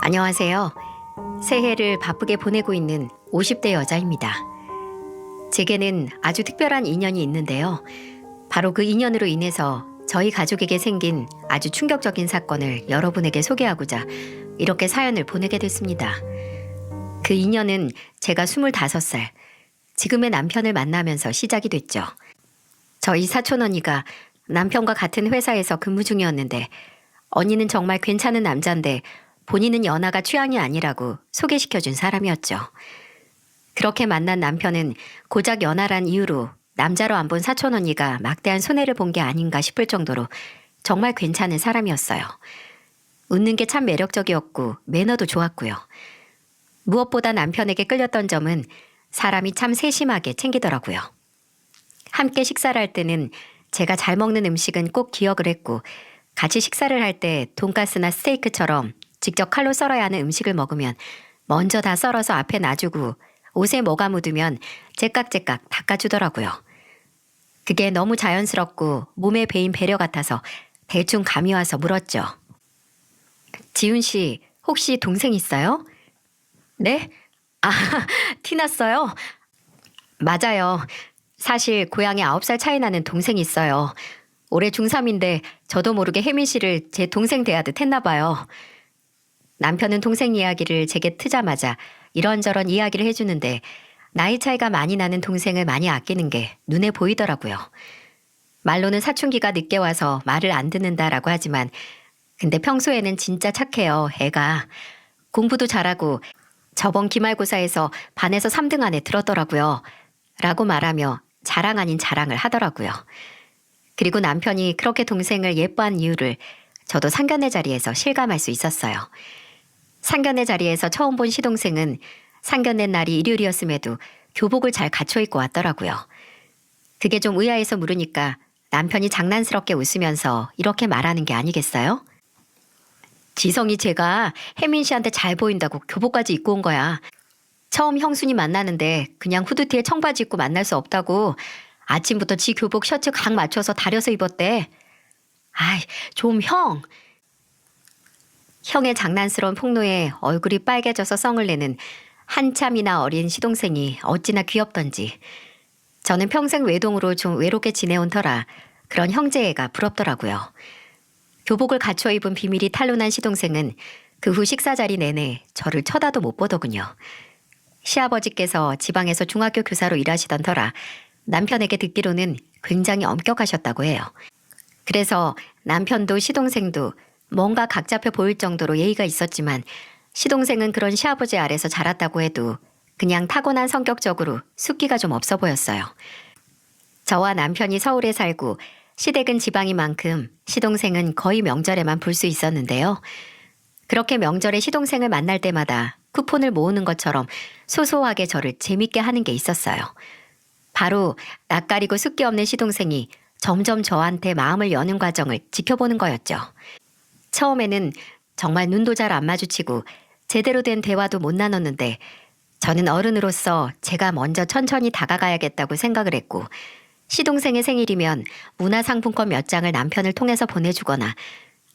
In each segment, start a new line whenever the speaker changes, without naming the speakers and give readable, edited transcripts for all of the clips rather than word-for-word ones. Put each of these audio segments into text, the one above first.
안녕하세요. 새해를 바쁘게 보내고 있는 50대 여자입니다. 제게는 아주 특별한 인연이 있는데요. 바로 그 인연으로 인해서 저희 가족에게 생긴 아주 충격적인 사건을 여러분에게 소개하고자 이렇게 사연을 보내게 됐습니다. 그 인연은 제가 25살, 지금의 남편을 만나면서 시작이 됐죠. 저희 사촌 언니가 남편과 같은 회사에서 근무 중이었는데 언니는 정말 괜찮은 남자인데 본인은 연하가 취향이 아니라고 소개시켜준 사람이었죠. 그렇게 만난 남편은 고작 연하란 이유로 남자로 안 본 사촌 언니가 막대한 손해를 본 게 아닌가 싶을 정도로 정말 괜찮은 사람이었어요. 웃는 게 참 매력적이었고 매너도 좋았고요. 무엇보다 남편에게 끌렸던 점은 사람이 참 세심하게 챙기더라고요. 함께 식사를 할 때는 제가 잘 먹는 음식은 꼭 기억을 했고 같이 식사를 할 때 돈가스나 스테이크처럼 직접 칼로 썰어야 하는 음식을 먹으면 먼저 다 썰어서 앞에 놔주고 옷에 뭐가 묻으면 제깍제깍 닦아주더라고요. 그게 너무 자연스럽고 몸에 배인 배려 같아서 대충 감이 와서 물었죠. 지훈 씨, 혹시 동생 있어요? 네? 아, 티났어요? 맞아요. 사실 고향에 9살 차이 나는 동생이 있어요. 올해 중3인데 저도 모르게 혜민 씨를 제 동생 대하듯 했나 봐요. 남편은 동생 이야기를 제게 트자마자 이런저런 이야기를 해주는데 나이 차이가 많이 나는 동생을 많이 아끼는 게 눈에 보이더라고요. 말로는 사춘기가 늦게 와서 말을 안 듣는다라고 하지만 근데 평소에는 진짜 착해요, 애가. 공부도 잘하고 저번 기말고사에서 반에서 3등 안에 들었더라고요. 라고 말하며 자랑 아닌 자랑을 하더라고요. 그리고 남편이 그렇게 동생을 예뻐한 이유를 저도 상견례 자리에서 실감할 수 있었어요. 상견례 자리에서 처음 본 시동생은 상견례 날이 일요일이었음에도 교복을 잘 갖춰 입고 왔더라고요. 그게 좀 의아해서 물으니까 남편이 장난스럽게 웃으면서 이렇게 말하는 게 아니겠어요? 지성이 제가 혜민 씨한테 잘 보인다고 교복까지 입고 온 거야. 처음 형순이 만나는데 그냥 후드티에 청바지 입고 만날 수 없다고 아침부터 지 교복 셔츠 각 맞춰서 다려서 입었대. 아이, 좀 형. 형의 장난스러운 폭로에 얼굴이 빨개져서 성을 내는 한참이나 어린 시동생이 어찌나 귀엽던지. 저는 평생 외동으로 좀 외롭게 지내온 터라 그런 형제애가 부럽더라고요. 교복을 갖춰 입은 비밀이 탄로난 시동생은 그 후 식사 자리 내내 저를 쳐다도 못 보더군요. 시아버지께서 지방에서 중학교 교사로 일하시던 터라 남편에게 듣기로는 굉장히 엄격하셨다고 해요. 그래서 남편도 시동생도 뭔가 각 잡혀 보일 정도로 예의가 있었지만 시동생은 그런 시아버지 아래서 자랐다고 해도 그냥 타고난 성격적으로 숫기가 좀 없어 보였어요. 저와 남편이 서울에 살고 시댁은 지방인 만큼 시동생은 거의 명절에만 볼 수 있었는데요. 그렇게 명절에 시동생을 만날 때마다 쿠폰을 모으는 것처럼 소소하게 저를 재밌게 하는 게 있었어요. 바로 낯가리고 숫기 없는 시동생이 점점 저한테 마음을 여는 과정을 지켜보는 거였죠. 처음에는 정말 눈도 잘 안 마주치고 제대로 된 대화도 못 나눴는데 저는 어른으로서 제가 먼저 천천히 다가가야겠다고 생각을 했고 시동생의 생일이면 문화상품권 몇 장을 남편을 통해서 보내주거나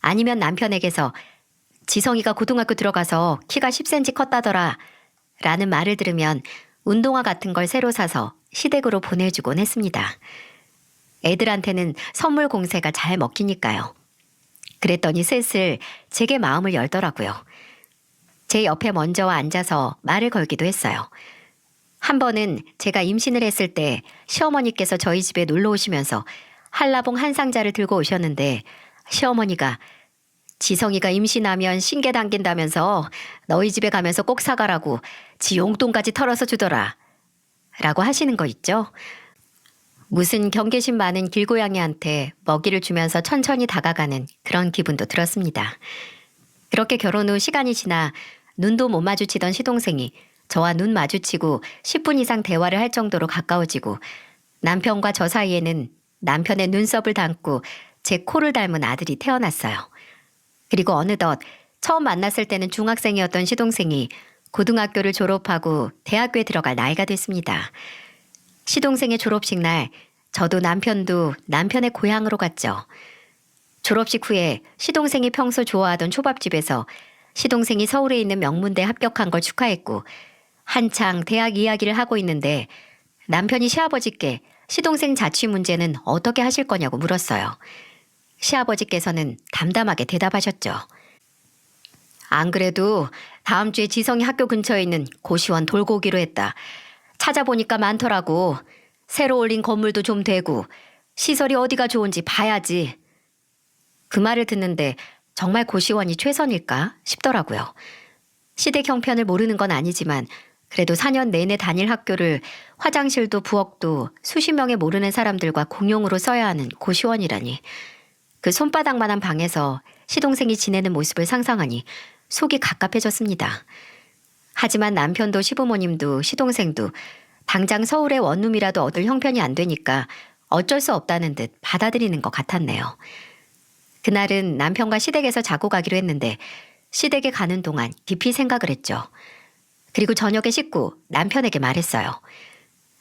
아니면 남편에게서 지성이가 고등학교 들어가서 키가 10cm 컸다더라 라는 말을 들으면 운동화 같은 걸 새로 사서 시댁으로 보내주곤 했습니다. 애들한테는 선물 공세가 잘 먹히니까요. 그랬더니 슬슬 제게 마음을 열더라고요. 제 옆에 먼저 앉아서 말을 걸기도 했어요. 한 번은 제가 임신을 했을 때 시어머니께서 저희 집에 놀러 오시면서 한라봉 한 상자를 들고 오셨는데 시어머니가 지성이가 임신하면 신게 당긴다면서 너희 집에 가면서 꼭 사가라고 지 용돈까지 털어서 주더라 라고 하시는 거 있죠? 무슨 경계심 많은 길고양이한테 먹이를 주면서 천천히 다가가는 그런 기분도 들었습니다. 그렇게 결혼 후 시간이 지나 눈도 못 마주치던 시동생이 저와 눈 마주치고 10분 이상 대화를 할 정도로 가까워지고 남편과 저 사이에는 남편의 눈썹을 닮고 제 코를 닮은 아들이 태어났어요. 그리고 어느덧 처음 만났을 때는 중학생이었던 시동생이 고등학교를 졸업하고 대학교에 들어갈 나이가 됐습니다. 시동생의 졸업식 날 저도 남편도 남편의 고향으로 갔죠. 졸업식 후에 시동생이 평소 좋아하던 초밥집에서 시동생이 서울에 있는 명문대 합격한 걸 축하했고 한창 대학 이야기를 하고 있는데 남편이 시아버지께 시동생 자취 문제는 어떻게 하실 거냐고 물었어요. 시아버지께서는 담담하게 대답하셨죠. 안 그래도 다음 주에 지성이 학교 근처에 있는 고시원 돌고 오기로 했다. 찾아보니까 많더라고. 새로 올린 건물도 좀 되고 시설이 어디가 좋은지 봐야지. 그 말을 듣는데 정말 고시원이 최선일까 싶더라고요. 시댁 형편을 모르는 건 아니지만 그래도 4년 내내 다닐 학교를 화장실도 부엌도 수십 명의 모르는 사람들과 공용으로 써야 하는 고시원이라니. 그 손바닥만한 방에서 시동생이 지내는 모습을 상상하니 속이 갑갑해졌습니다. 하지만 남편도 시부모님도 시동생도 당장 서울의 원룸이라도 얻을 형편이 안 되니까 어쩔 수 없다는 듯 받아들이는 것 같았네요. 그날은 남편과 시댁에서 자고 가기로 했는데 시댁에 가는 동안 깊이 생각을 했죠. 그리고 저녁에 씻고 남편에게 말했어요.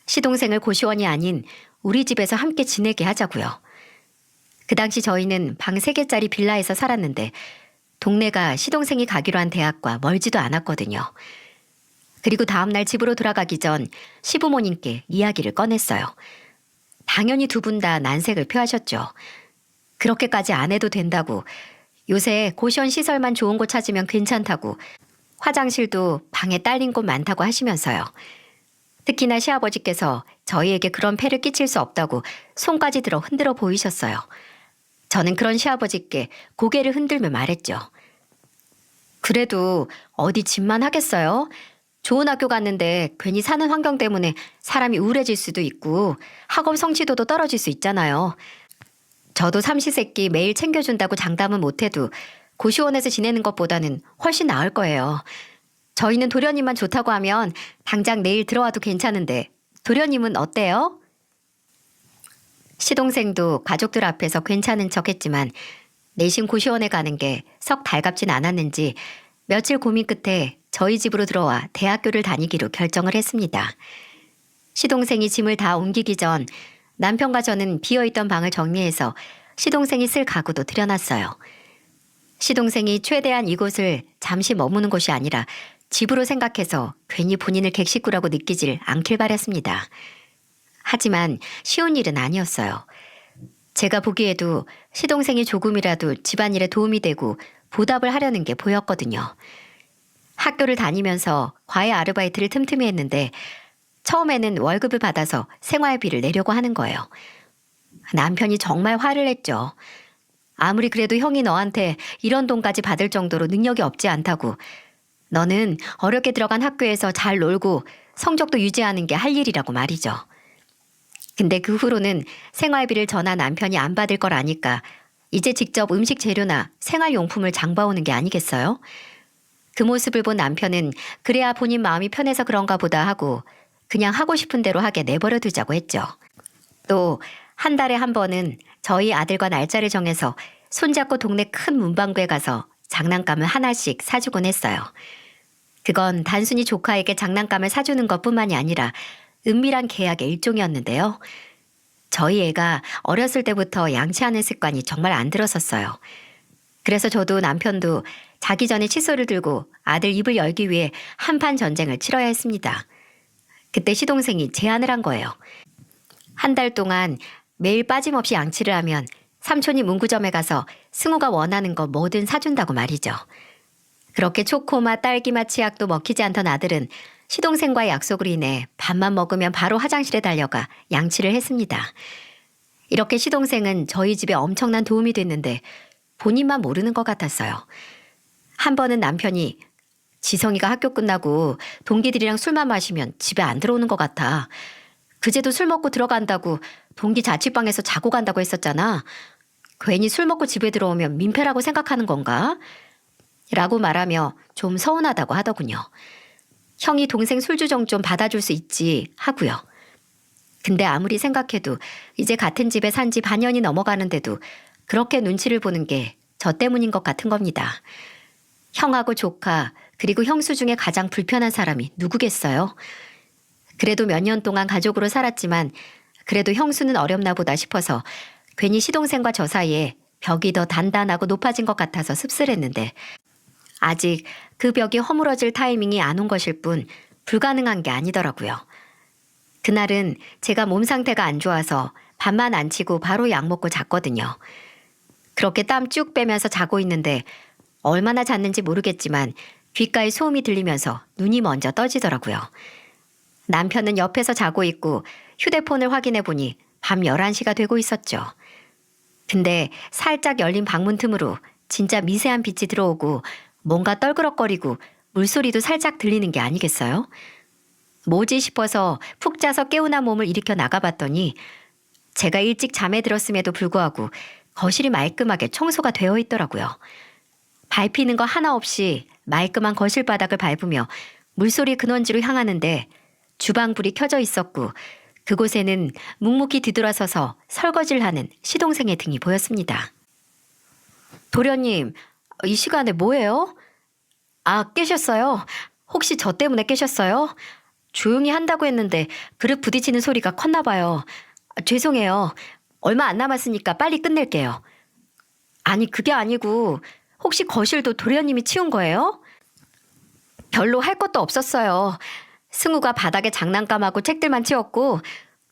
시동생을 고시원이 아닌 우리 집에서 함께 지내게 하자고요. 그 당시 저희는 방 3개짜리 빌라에서 살았는데 동네가 시동생이 가기로 한 대학과 멀지도 않았거든요. 그리고 다음날 집으로 돌아가기 전 시부모님께 이야기를 꺼냈어요. 당연히 두 분 다 난색을 표하셨죠. 그렇게까지 안 해도 된다고, 요새 고시원 시설만 좋은 곳 찾으면 괜찮다고, 화장실도 방에 딸린 곳 많다고 하시면서요. 특히나 시아버지께서 저희에게 그런 폐를 끼칠 수 없다고 손까지 들어 흔들어 보이셨어요. 저는 그런 시아버지께 고개를 흔들며 말했죠. 그래도 어디 집만 하겠어요? 좋은 학교 갔는데 괜히 사는 환경 때문에 사람이 우울해질 수도 있고 학업 성취도도 떨어질 수 있잖아요. 저도 삼시세끼 매일 챙겨준다고 장담은 못해도 고시원에서 지내는 것보다는 훨씬 나을 거예요. 저희는 도련님만 좋다고 하면 당장 내일 들어와도 괜찮은데 도련님은 어때요? 시동생도 가족들 앞에서 괜찮은 척했지만 내심 고시원에 가는 게 썩 달갑진 않았는지 며칠 고민 끝에 저희 집으로 들어와 대학교를 다니기로 결정을 했습니다. 시동생이 짐을 다 옮기기 전 남편과 저는 비어있던 방을 정리해서 시동생이 쓸 가구도 들여놨어요. 시동생이 최대한 이곳을 잠시 머무는 곳이 아니라 집으로 생각해서 괜히 본인을 객식구라고 느끼질 않길 바랬습니다. 하지만 쉬운 일은 아니었어요. 제가 보기에도 시동생이 조금이라도 집안일에 도움이 되고 보답을 하려는 게 보였거든요. 학교를 다니면서 과외 아르바이트를 틈틈이 했는데 처음에는 월급을 받아서 생활비를 내려고 하는 거예요. 남편이 정말 화를 냈죠. 아무리 그래도 형이 너한테 이런 돈까지 받을 정도로 능력이 없지 않다고. 너는 어렵게 들어간 학교에서 잘 놀고 성적도 유지하는 게 할 일이라고 말이죠. 근데 그 후로는 생활비를 저나 남편이 안 받을 걸 아니까 이제 직접 음식 재료나 생활용품을 장봐오는 게 아니겠어요? 그 모습을 본 남편은 그래야 본인 마음이 편해서 그런가 보다 하고 그냥 하고 싶은 대로 하게 내버려 두자고 했죠. 또 한 달에 한 번은 저희 아들과 날짜를 정해서 손잡고 동네 큰 문방구에 가서 장난감을 하나씩 사주곤 했어요. 그건 단순히 조카에게 장난감을 사주는 것뿐만이 아니라 은밀한 계약의 일종이었는데요. 저희 애가 어렸을 때부터 양치하는 습관이 정말 안 들었었어요. 그래서 저도 남편도 자기 전에 칫솔을 들고 아들 입을 열기 위해 한판 전쟁을 치러야 했습니다. 그때 시동생이 제안을 한 거예요. 한 달 동안 매일 빠짐없이 양치를 하면 삼촌이 문구점에 가서 승우가 원하는 거 뭐든 사준다고 말이죠. 그렇게 초코맛, 딸기맛 치약도 먹히지 않던 아들은 시동생과의 약속으로 인해 밥만 먹으면 바로 화장실에 달려가 양치를 했습니다. 이렇게 시동생은 저희 집에 엄청난 도움이 됐는데 본인만 모르는 것 같았어요. 한 번은 남편이 지성이가 학교 끝나고 동기들이랑 술만 마시면 집에 안 들어오는 것 같아. 그제도 술 먹고 들어간다고 동기 자취방에서 자고 간다고 했었잖아. 괜히 술 먹고 집에 들어오면 민폐라고 생각하는 건가? 라고 말하며 좀 서운하다고 하더군요. 형이 동생 술주정 좀 받아줄 수 있지 하고요. 근데 아무리 생각해도 이제 같은 집에 산 지 반년이 넘어가는데도 그렇게 눈치를 보는 게 저 때문인 것 같은 겁니다. 형하고 조카 그리고 형수 중에 가장 불편한 사람이 누구겠어요? 그래도 몇 년 동안 가족으로 살았지만 그래도 형수는 어렵나 보다 싶어서 괜히 시동생과 저 사이에 벽이 더 단단하고 높아진 것 같아서 씁쓸했는데 아직 그 벽이 허물어질 타이밍이 안 온 것일 뿐 불가능한 게 아니더라고요. 그날은 제가 몸 상태가 안 좋아서 밥만 안 치고 바로 약 먹고 잤거든요. 그렇게 땀 쭉 빼면서 자고 있는데 얼마나 잤는지 모르겠지만 귓가에 소음이 들리면서 눈이 먼저 떠지더라고요. 남편은 옆에서 자고 있고 휴대폰을 확인해 보니 밤 11시가 되고 있었죠. 근데 살짝 열린 방문 틈으로 진짜 미세한 빛이 들어오고 뭔가 떨그럭거리고 물소리도 살짝 들리는 게 아니겠어요? 뭐지 싶어서 푹 자서 깨어난 몸을 일으켜 나가봤더니 제가 일찍 잠에 들었음에도 불구하고 거실이 말끔하게 청소가 되어 있더라고요. 밟히는 거 하나 없이 말끔한 거실 바닥을 밟으며 물소리 근원지로 향하는데 주방불이 켜져 있었고 그곳에는 묵묵히 뒤돌아서서 설거지를 하는 시동생의 등이 보였습니다. 도련님, 이 시간에 뭐해요? 아, 깨셨어요? 혹시 저 때문에 깨셨어요? 조용히 한다고 했는데 그릇 부딪히는 소리가 컸나 봐요. 죄송해요. 얼마 안 남았으니까 빨리 끝낼게요. 아니, 그게 아니고 혹시 거실도 도련님이 치운 거예요? 별로 할 것도 없었어요. 승우가 바닥에 장난감하고 책들만 치웠고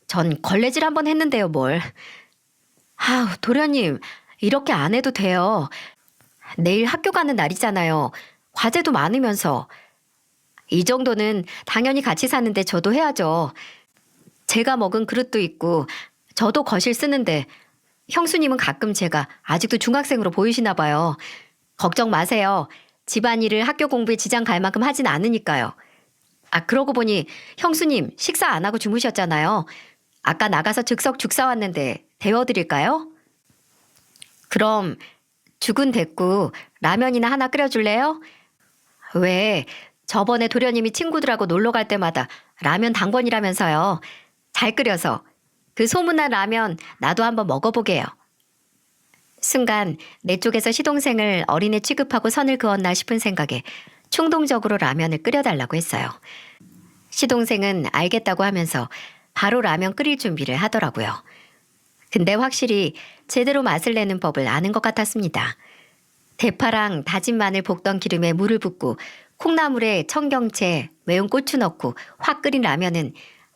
전 걸레질 한번 했는데요, 뭘. 아우, 도련님, 이렇게 안 해도 돼요. 내일 학교 가는 날이잖아요. 과제도 많으면서. 이 정도는 당연히 같이 사는데 저도 해야죠. 제가 먹은 그릇도 있고 저도 거실 쓰는데 형수님은 가끔 제가 아직도 중학생으로 보이시나 봐요. 걱정 마세요. 집안일을 학교 공부에 지장 갈 만큼 하진 않으니까요. 아, 그러고 보니 형수님 식사 안 하고 주무셨잖아요. 아까 나가서 즉석 죽 사왔는데 데워드릴까요? 그럼 죽은 됐고 라면이나 하나 끓여줄래요? 왜? 저번에 도련님이 친구들하고 놀러 갈 때마다 라면 당번이라면서요. 잘 끓여서. 그 소문난 라면 나도 한번 먹어보게요. 순간 내 쪽에서 시동생을 어린애 취급하고 선을 그었나 싶은 생각에 충동적으로 라면을 끓여달라고 했어요. 시동생은 알겠다고 하면서 바로 라면 끓일 준비를 하더라고요. 근데 확실히 제대로 맛을 내는 법을 아는 것 같았습니다. 대파랑 다진 마늘 볶던 기름에 물을 붓고 콩나물에 청경채, 매운 고추 넣고 확 끓인 라면은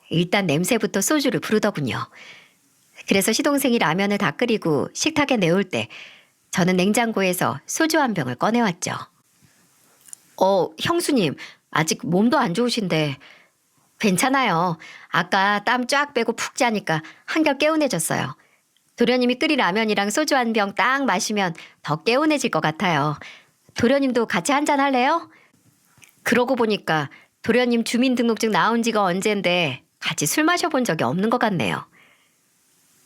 일단 냄새부터 소주를 부르더군요. 그래서 시동생이 라면을 다 끓이고 식탁에 내올 때 저는 냉장고에서 소주 한 병을 꺼내왔죠. 형수님, 아직 몸도 안 좋으신데. 괜찮아요. 아까 땀 쫙 빼고 푹 자니까 한결 개운해졌어요. 도련님이 끓인 라면이랑 소주 한 병 딱 마시면 더 개운해질 것 같아요. 도련님도 같이 한잔 할래요? 그러고 보니까 도련님 주민등록증 나온 지가 언젠데 같이 술 마셔본 적이 없는 것 같네요.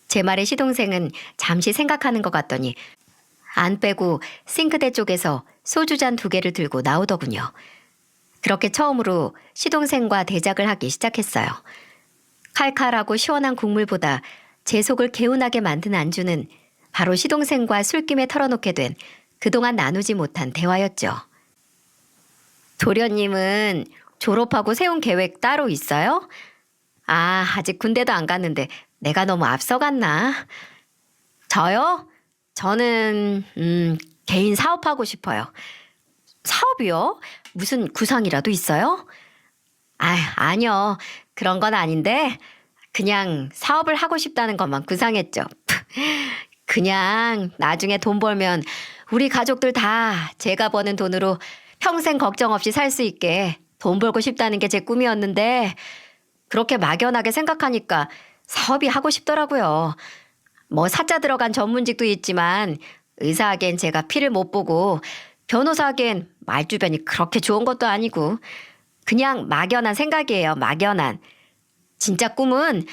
제 말에 시동생은 잠시 생각하는 것 같더니 안 빼고 싱크대 쪽에서 소주잔 2개를 들고 나오더군요. 그렇게 처음으로 시동생과 대작을 하기 시작했어요. 칼칼하고 시원한 국물보다 제 속을 개운하게 만든 안주는 바로 시동생과 술김에 털어놓게 된 그동안 나누지 못한 대화였죠. 도련님은 졸업하고 세운 계획 따로 있어요? 아, 아직 군대도 안 갔는데 내가 너무 앞서갔나? 저요? 저는 개인 사업하고 싶어요. 사업이요? 무슨 구상이라도 있어요? 아니요. 그런 건 아닌데 그냥 사업을 하고 싶다는 것만 구상했죠. 그냥 나중에 돈 벌면 우리 가족들 다 제가 버는 돈으로 평생 걱정 없이 살 수 있게 돈 벌고 싶다는 게 제 꿈이었는데 그렇게 막연하게 생각하니까 사업이 하고 싶더라고요. 뭐 사자 들어간 전문직도 있지만 의사하기엔 제가 피를 못 보고 변호사하기엔 말주변이 그렇게 좋은 것도 아니고 그냥 막연한 생각이에요. 막연한. 진짜 꿈은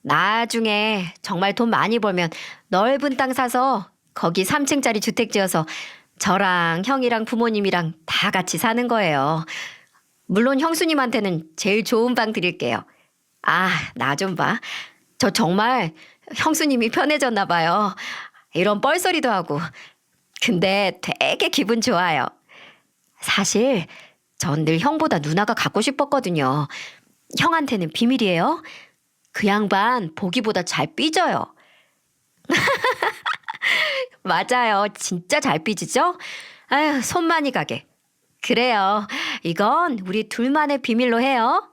나중에 정말 돈 많이 벌면 넓은 땅 사서 거기 3층짜리 주택 지어서 저랑 형이랑 부모님이랑 다 같이 사는 거예요. 물론 형수님한테는 제일 좋은 방 드릴게요. 아, 나 좀 봐. 저 정말 형수님이 편해졌나 봐요. 이런 뻘소리도 하고. 근데 되게 기분 좋아요. 사실 전 늘 형보다 누나가 갖고 싶었거든요. 형한테는 비밀이에요. 그 양반 보기보다 잘 삐져요. 맞아요. 진짜 잘 삐지죠? 아휴, 손 많이 가게. 그래요. 이건 우리 둘만의 비밀로 해요.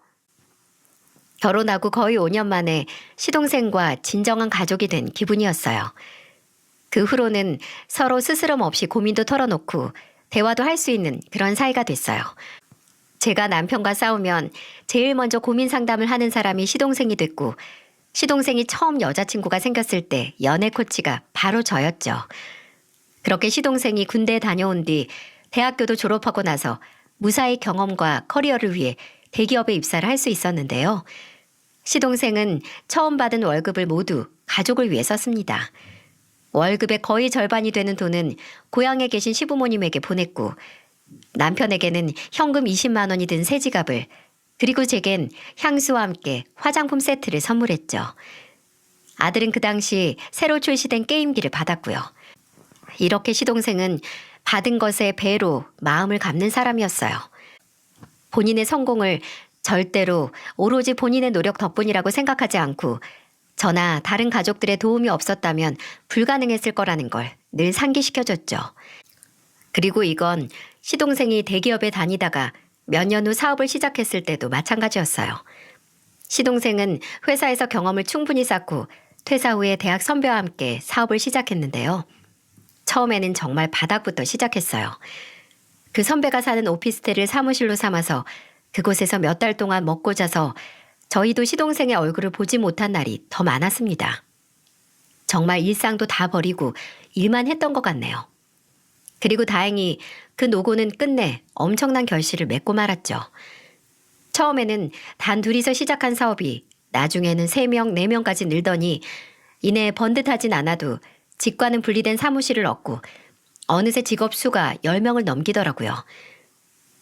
결혼하고 거의 5년 만에 시동생과 진정한 가족이 된 기분이었어요. 그 후로는 서로 스스럼 없이 고민도 털어놓고 대화도 할 수 있는 그런 사이가 됐어요. 제가 남편과 싸우면 제일 먼저 고민 상담을 하는 사람이 시동생이 됐고, 시동생이 처음 여자친구가 생겼을 때 연애 코치가 바로 저였죠. 그렇게 시동생이 군대에 다녀온 뒤 대학교도 졸업하고 나서 무사히 경험과 커리어를 위해 대기업에 입사를 할 수 있었는데요. 시동생은 처음 받은 월급을 모두 가족을 위해 썼습니다. 월급의 거의 절반이 되는 돈은 고향에 계신 시부모님에게 보냈고, 남편에게는 현금 20만 원이 든 새 지갑을, 그리고 제겐 향수와 함께 화장품 세트를 선물했죠. 아들은 그 당시 새로 출시된 게임기를 받았고요. 이렇게 시동생은 받은 것에 배로 마음을 갚는 사람이었어요. 본인의 성공을 절대로 오로지 본인의 노력 덕분이라고 생각하지 않고, 저나 다른 가족들의 도움이 없었다면 불가능했을 거라는 걸 늘 상기시켜줬죠. 그리고 이건 시동생이 대기업에 다니다가 몇 년 후 사업을 시작했을 때도 마찬가지였어요. 시동생은 회사에서 경험을 충분히 쌓고 퇴사 후에 대학 선배와 함께 사업을 시작했는데요. 처음에는 정말 바닥부터 시작했어요. 그 선배가 사는 오피스텔을 사무실로 삼아서 그곳에서 몇 달 동안 먹고 자서 저희도 시동생의 얼굴을 보지 못한 날이 더 많았습니다. 정말 일상도 다 버리고 일만 했던 것 같네요. 그리고 다행히 그 노고는 끝내 엄청난 결실을 맺고 말았죠. 처음에는 단 둘이서 시작한 사업이 나중에는 3명, 4명까지 늘더니 이내 번듯하진 않아도 직과는 분리된 사무실을 얻고 어느새 직업 수가 10명을 넘기더라고요.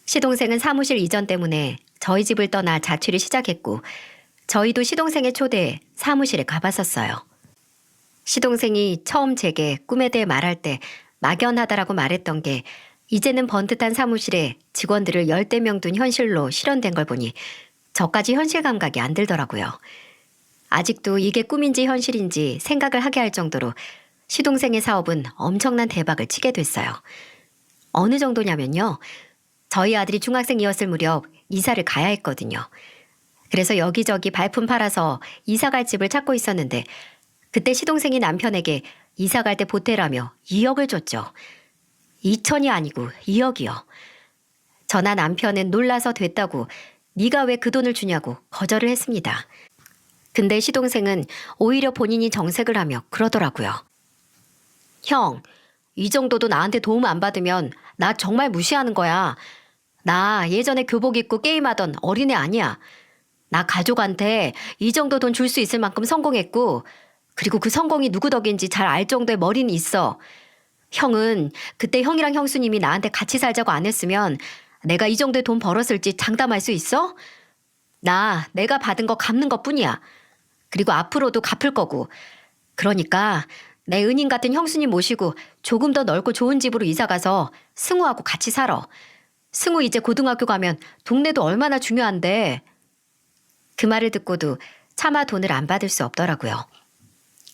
시동생은 사무실 이전 때문에 저희 집을 떠나 자취를 시작했고, 저희도 시동생의 초대에 사무실에 가봤었어요. 시동생이 처음 제게 꿈에 대해 말할 때 막연하다라고 말했던 게 이제는 번듯한 사무실에 직원들을 10대 명 둔 현실로 실현된 걸 보니 저까지 현실 감각이 안 들더라고요. 아직도 이게 꿈인지 현실인지 생각을 하게 할 정도로 시동생의 사업은 엄청난 대박을 치게 됐어요. 어느 정도냐면요. 저희 아들이 중학생이었을 무렵 이사를 가야 했거든요. 그래서 여기저기 발품 팔아서 이사 갈 집을 찾고 있었는데 그때 시동생이 남편에게 이사 갈 때 보태라며 2억을 줬죠. 2천이 아니고 2억이요. 저나 남편은 놀라서 됐다고 네가 왜 그 돈을 주냐고 거절을 했습니다. 근데 시동생은 오히려 본인이 정색을 하며 그러더라고요. 형, 이 정도도 나한테 도움 안 받으면 나 정말 무시하는 거야. 나 예전에 교복 입고 게임하던 어린애 아니야. 나 가족한테 이 정도 돈 줄 수 있을 만큼 성공했고, 그리고 그 성공이 누구 덕인지 잘 알 정도의 머리는 있어. 형은 그때 형이랑 형수님이 나한테 같이 살자고 안 했으면 내가 이 정도의 돈 벌었을지 장담할 수 있어? 내가 받은 거 갚는 것 뿐이야. 그리고 앞으로도 갚을 거고. 그러니까 내 은인 같은 형수님 모시고 조금 더 넓고 좋은 집으로 이사가서 승우하고 같이 살아. 승우 이제 고등학교 가면 동네도 얼마나 중요한데. 그 말을 듣고도 차마 돈을 안 받을 수 없더라고요.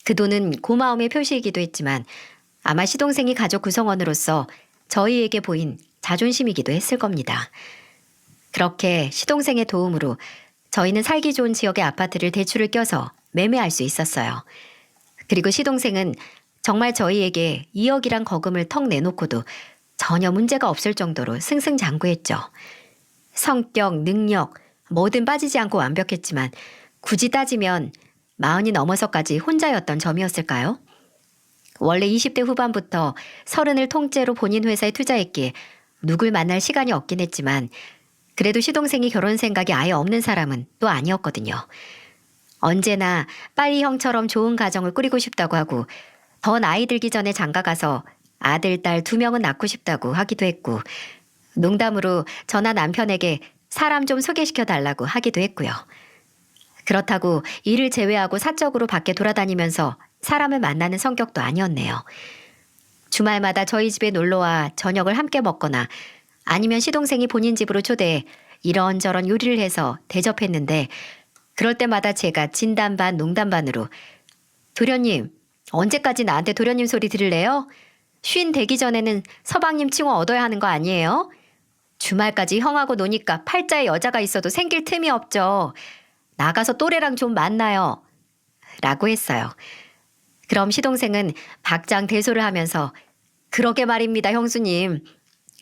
그 돈은 고마움의 표시이기도 했지만 아마 시동생이 가족 구성원으로서 저희에게 보인 자존심이기도 했을 겁니다. 그렇게 시동생의 도움으로 저희는 살기 좋은 지역의 아파트를 대출을 껴서 매매할 수 있었어요. 그리고 시동생은 정말 저희에게 2억이란 거금을 턱 내놓고도 전혀 문제가 없을 정도로 승승장구했죠. 성격, 능력, 뭐든 빠지지 않고 완벽했지만 굳이 따지면 40이 넘어서까지 혼자였던 점이었을까요? 원래 20대 후반부터 30을 통째로 본인 회사에 투자했기에 누굴 만날 시간이 없긴 했지만 그래도 시동생이 결혼 생각이 아예 없는 사람은 또 아니었거든요. 언제나 빨리 형처럼 좋은 가정을 꾸리고 싶다고 하고 더 나이 들기 전에 장가가서 아들, 딸 2명은 낳고 싶다고 하기도 했고 농담으로 저나 남편에게 사람 좀 소개시켜 달라고 하기도 했고요. 그렇다고 일을 제외하고 사적으로 밖에 돌아다니면서 사람을 만나는 성격도 아니었네요. 주말마다 저희 집에 놀러와 저녁을 함께 먹거나 아니면 시동생이 본인 집으로 초대해 이런저런 요리를 해서 대접했는데 그럴 때마다 제가 진담 반 농담 반으로 도련님, 언제까지 나한테 도련님 소리 들을래요? 쉰 되기 전에는 서방님 칭호 얻어야 하는 거 아니에요? 주말까지 형하고 노니까 팔자에 여자가 있어도 생길 틈이 없죠. 나가서 또래랑 좀 만나요. 라고 했어요. 그럼 시동생은 박장대소를 하면서 그러게 말입니다, 형수님.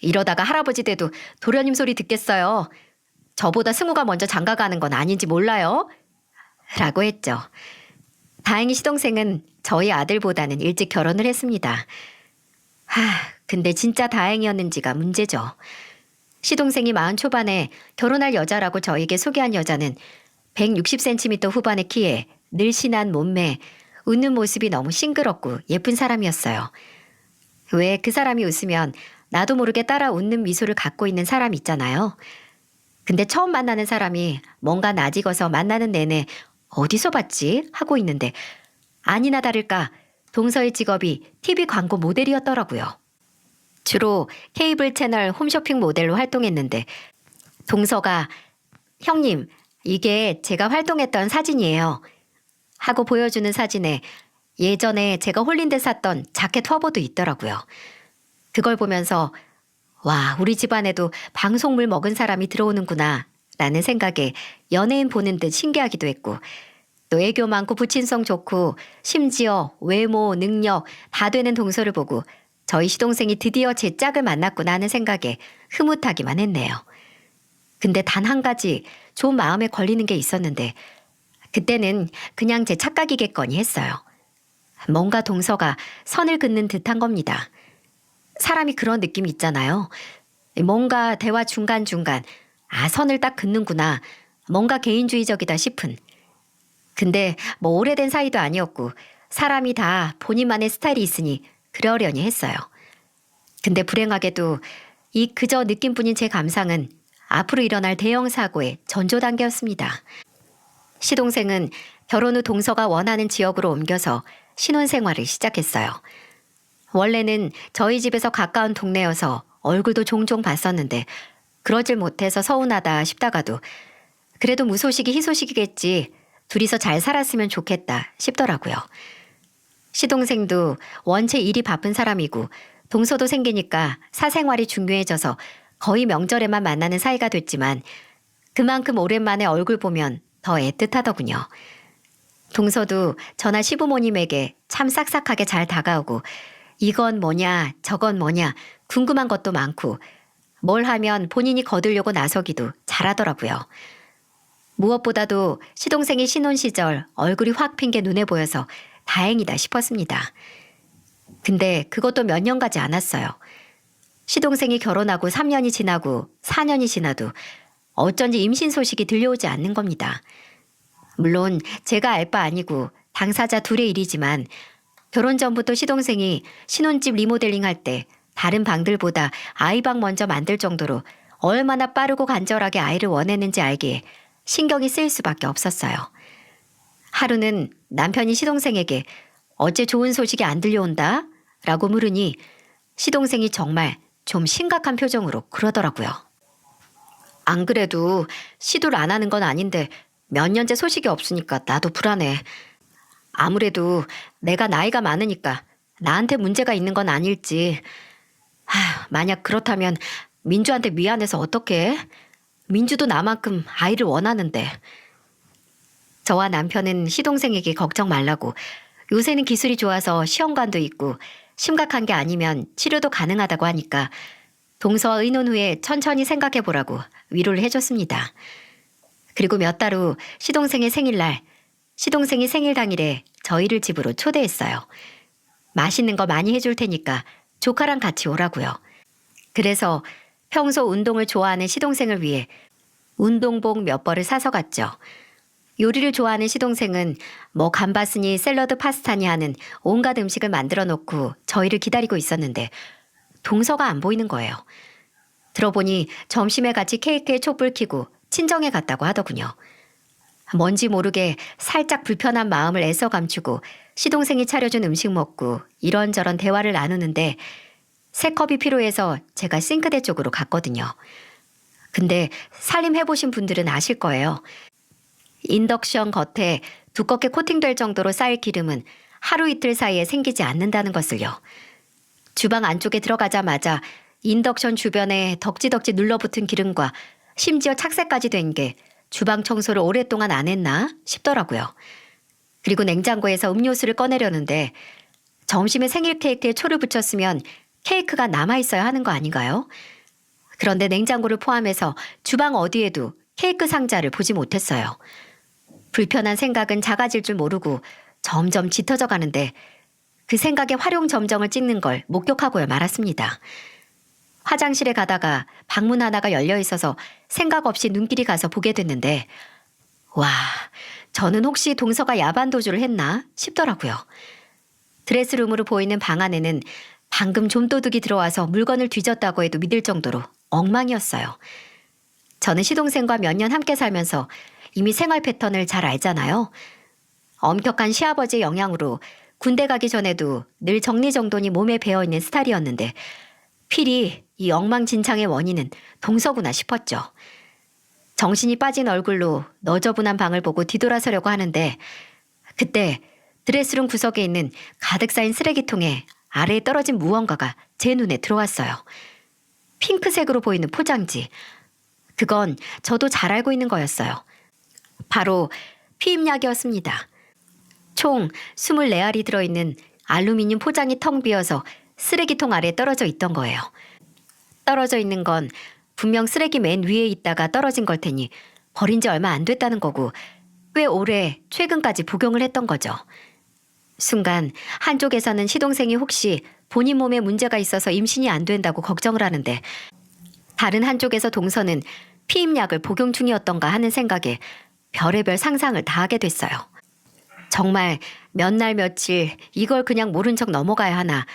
이러다가 할아버지 돼도 도련님 소리 듣겠어요. 저보다 승우가 먼저 장가가는 건 아닌지 몰라요? 라고 했죠. 다행히 시동생은 저희 아들보다는 일찍 결혼을 했습니다. 근데 진짜 다행이었는지가 문제죠. 시동생이 40 초반에 결혼할 여자라고 저에게 소개한 여자는 160cm 후반의 키에 늘씬한 몸매, 웃는 모습이 너무 싱그럽고 예쁜 사람이었어요. 왜 그 사람이 웃으면 나도 모르게 따라 웃는 미소를 갖고 있는 사람 있잖아요. 근데 처음 만나는 사람이 뭔가 낯익어서 만나는 내내 어디서 봤지? 하고 있는데 아니나 다를까 동서의 직업이 TV 광고 모델이었더라고요. 주로 케이블 채널 홈쇼핑 모델로 활동했는데 동서가 형님, 이게 제가 활동했던 사진이에요. 하고 보여주는 사진에 예전에 제가 홀린 데 샀던 자켓 화보도 있더라고요. 그걸 보면서 와, 우리 집안에도 방송물 먹은 사람이 들어오는구나 라는 생각에 연예인 보는 듯 신기하기도 했고 또 애교 많고 부친성 좋고 심지어 외모, 능력 다 되는 동서를 보고 저희 시동생이 드디어 제 짝을 만났구나 하는 생각에 흐뭇하기만 했네요. 근데 단 한 가지 좀 마음에 걸리는 게 있었는데 그때는 그냥 제 착각이겠거니 했어요. 뭔가 동서가 선을 긋는 듯한 겁니다. 사람이 그런 느낌이 있잖아요. 뭔가 대화 중간중간 선을 딱 긋는구나. 뭔가 개인주의적이다 싶은. 근데 뭐 오래된 사이도 아니었고 사람이 다 본인만의 스타일이 있으니 그러려니 했어요. 근데 불행하게도 이 그저 느낌뿐인 제 감상은 앞으로 일어날 대형 사고의 전조 단계였습니다. 시동생은 결혼 후 동서가 원하는 지역으로 옮겨서 신혼생활을 시작했어요. 원래는 저희 집에서 가까운 동네여서 얼굴도 종종 봤었는데 그러질 못해서 서운하다 싶다가도 그래도 무소식이 희소식이겠지. 둘이서 잘 살았으면 좋겠다 싶더라고요. 시동생도 원체 일이 바쁜 사람이고 동서도 생기니까 사생활이 중요해져서 거의 명절에만 만나는 사이가 됐지만 그만큼 오랜만에 얼굴 보면 더 애틋하더군요. 동서도 저나 시부모님에게 참 싹싹하게 잘 다가오고 이건 뭐냐 저건 뭐냐 궁금한 것도 많고 뭘 하면 본인이 거들려고 나서기도 잘하더라고요. 무엇보다도 시동생이 신혼 시절 얼굴이 확 핀 게 눈에 보여서 다행이다 싶었습니다. 근데 그것도 몇 년 가지 않았어요. 시동생이 결혼하고 3년이 지나고 4년이 지나도 어쩐지 임신 소식이 들려오지 않는 겁니다. 물론 제가 알 바 아니고 당사자 둘의 일이지만 결혼 전부터 시동생이 신혼집 리모델링 할 때 다른 방들보다 아이방 먼저 만들 정도로 얼마나 빠르고 간절하게 아이를 원했는지 알기에 신경이 쓰일 수밖에 없었어요. 하루는 남편이 시동생에게 어째 좋은 소식이 안 들려온다? 라고 물으니 시동생이 정말 좀 심각한 표정으로 그러더라고요. 안 그래도 시도를 안 하는 건 아닌데 몇 년째 소식이 없으니까 나도 불안해. 아무래도 내가 나이가 많으니까 나한테 문제가 있는 건 아닐지. 만약 그렇다면 민주한테 미안해서 어떡해? 민주도 나만큼 아이를 원하는데. 저와 남편은 시동생에게 걱정 말라고 요새는 기술이 좋아서 시험관도 있고 심각한 게 아니면 치료도 가능하다고 하니까 동서와 의논 후에 천천히 생각해보라고 위로를 해줬습니다. 그리고 몇 달 후 시동생의 생일날 시동생이 생일 당일에 저희를 집으로 초대했어요. 맛있는 거 많이 해줄 테니까 조카랑 같이 오라고요. 그래서 평소 운동을 좋아하는 시동생을 위해 운동복 몇 벌을 사서 갔죠. 요리를 좋아하는 시동생은 뭐 감바스니 샐러드 파스타니 하는 온갖 음식을 만들어 놓고 저희를 기다리고 있었는데 동서가 안 보이는 거예요. 들어보니 점심에 같이 케이크에 촛불 켜고 친정에 갔다고 하더군요. 뭔지 모르게 살짝 불편한 마음을 애써 감추고 시동생이 차려준 음식 먹고 이런저런 대화를 나누는데 새 컵이 필요해서 제가 싱크대 쪽으로 갔거든요. 근데 살림해보신 분들은 아실 거예요. 인덕션 겉에 두껍게 코팅될 정도로 쌓일 기름은 하루 이틀 사이에 생기지 않는다는 것을요. 주방 안쪽에 들어가자마자 인덕션 주변에 덕지덕지 눌러붙은 기름과 심지어 착색까지 된 게 주방 청소를 오랫동안 안 했나 싶더라고요. 그리고 냉장고에서 음료수를 꺼내려는데 점심에 생일 케이크에 초를 붙였으면 케이크가 남아있어야 하는 거 아닌가요? 그런데 냉장고를 포함해서 주방 어디에도 케이크 상자를 보지 못했어요. 불편한 생각은 작아질 줄 모르고 점점 짙어져 가는데 그 생각에 활용점정을 찍는 걸 목격하고야 말았습니다. 화장실에 가다가 방문 하나가 열려 있어서 생각 없이 눈길이 가서 보게 됐는데 와, 저는 혹시 동서가 야반도주를 했나 싶더라고요. 드레스룸으로 보이는 방 안에는 방금 좀도둑이 들어와서 물건을 뒤졌다고 해도 믿을 정도로 엉망이었어요. 저는 시동생과 몇 년 함께 살면서 이미 생활 패턴을 잘 알잖아요. 엄격한 시아버지의 영향으로 군대 가기 전에도 늘 정리정돈이 몸에 배어있는 스타일이었는데 필히 이 엉망진창의 원인은 동서구나 싶었죠. 정신이 빠진 얼굴로 너저분한 방을 보고 뒤돌아서려고 하는데 그때 드레스룸 구석에 있는 가득 쌓인 쓰레기통에 아래에 떨어진 무언가가 제 눈에 들어왔어요. 핑크색으로 보이는 포장지. 그건 저도 잘 알고 있는 거였어요. 바로 피임약이었습니다. 총 24알이 들어있는 알루미늄 포장이 텅 비어서 쓰레기통 아래에 떨어져 있던 거예요. 떨어져 있는 건 분명 쓰레기 맨 위에 있다가 떨어진 걸 테니 버린 지 얼마 안 됐다는 거고 꽤 오래 최근까지 복용을 했던 거죠. 순간 한쪽에서는 시동생이 혹시 본인 몸에 문제가 있어서 임신이 안 된다고 걱정을 하는데 다른 한쪽에서 동서는 피임약을 복용 중이었던가 하는 생각에 별의별 상상을 다 하게 됐어요. 정말 몇 날 며칠 이걸 그냥 모른 척 넘어가야 하나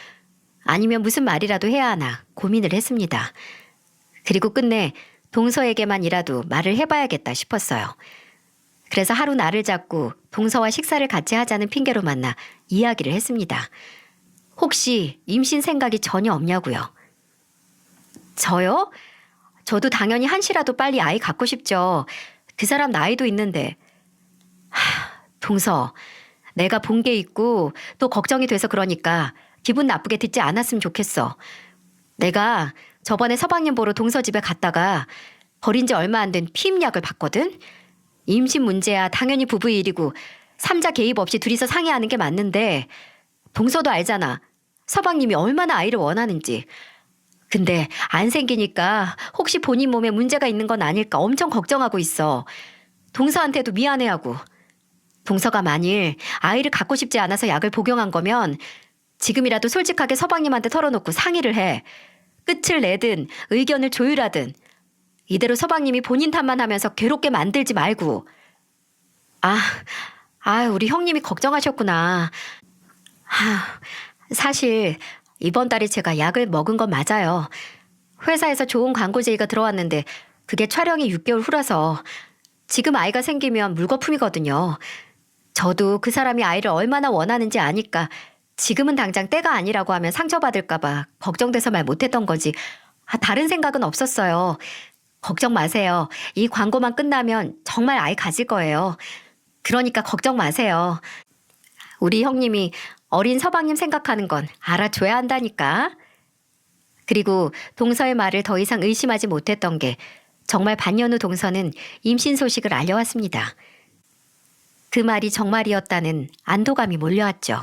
아니면 무슨 말이라도 해야 하나 고민을 했습니다. 그리고 끝내 동서에게만이라도 말을 해봐야겠다 싶었어요. 그래서 하루 날을 잡고 동서와 식사를 같이 하자는 핑계로 만나 이야기를 했습니다. 혹시 임신 생각이 전혀 없냐고요. 저요? 저도 당연히 한시라도 빨리 아이 갖고 싶죠. 그 사람 나이도 있는데. 동서, 내가 본 게 있고 또 걱정이 돼서 그러니까 기분 나쁘게 듣지 않았으면 좋겠어. 내가 저번에 서방님 보러 동서 집에 갔다가 버린 지 얼마 안 된 피임약을 봤거든? 임신 문제야 당연히 부부의 일이고 삼자 개입 없이 둘이서 상의하는 게 맞는데 동서도 알잖아. 서방님이 얼마나 아이를 원하는지. 근데 안 생기니까 혹시 본인 몸에 문제가 있는 건 아닐까 엄청 걱정하고 있어. 동서한테도 미안해하고. 동서가 만일 아이를 갖고 싶지 않아서 약을 복용한 거면 지금이라도 솔직하게 서방님한테 털어놓고 상의를 해. 끝을 내든 의견을 조율하든 이대로 서방님이 본인 탓만 하면서 괴롭게 만들지 말고. 우리 형님이 걱정하셨구나. 사실 이번 달에 제가 약을 먹은 건 맞아요. 회사에서 좋은 광고 제의가 들어왔는데 그게 촬영이 6개월 후라서 지금 아이가 생기면 물거품이거든요. 저도 그 사람이 아이를 얼마나 원하는지 아니까 지금은 당장 때가 아니라고 하면 상처받을까 봐 걱정돼서 말 못했던 거지. 다른 생각은 없었어요. 걱정 마세요. 이 광고만 끝나면 정말 아이 가질 거예요. 그러니까 걱정 마세요. 우리 형님이 어린 서방님 생각하는 건 알아줘야 한다니까. 그리고 동서의 말을 더 이상 의심하지 못했던 게 정말 반년 후 동서는 임신 소식을 알려왔습니다. 그 말이 정말이었다는 안도감이 몰려왔죠.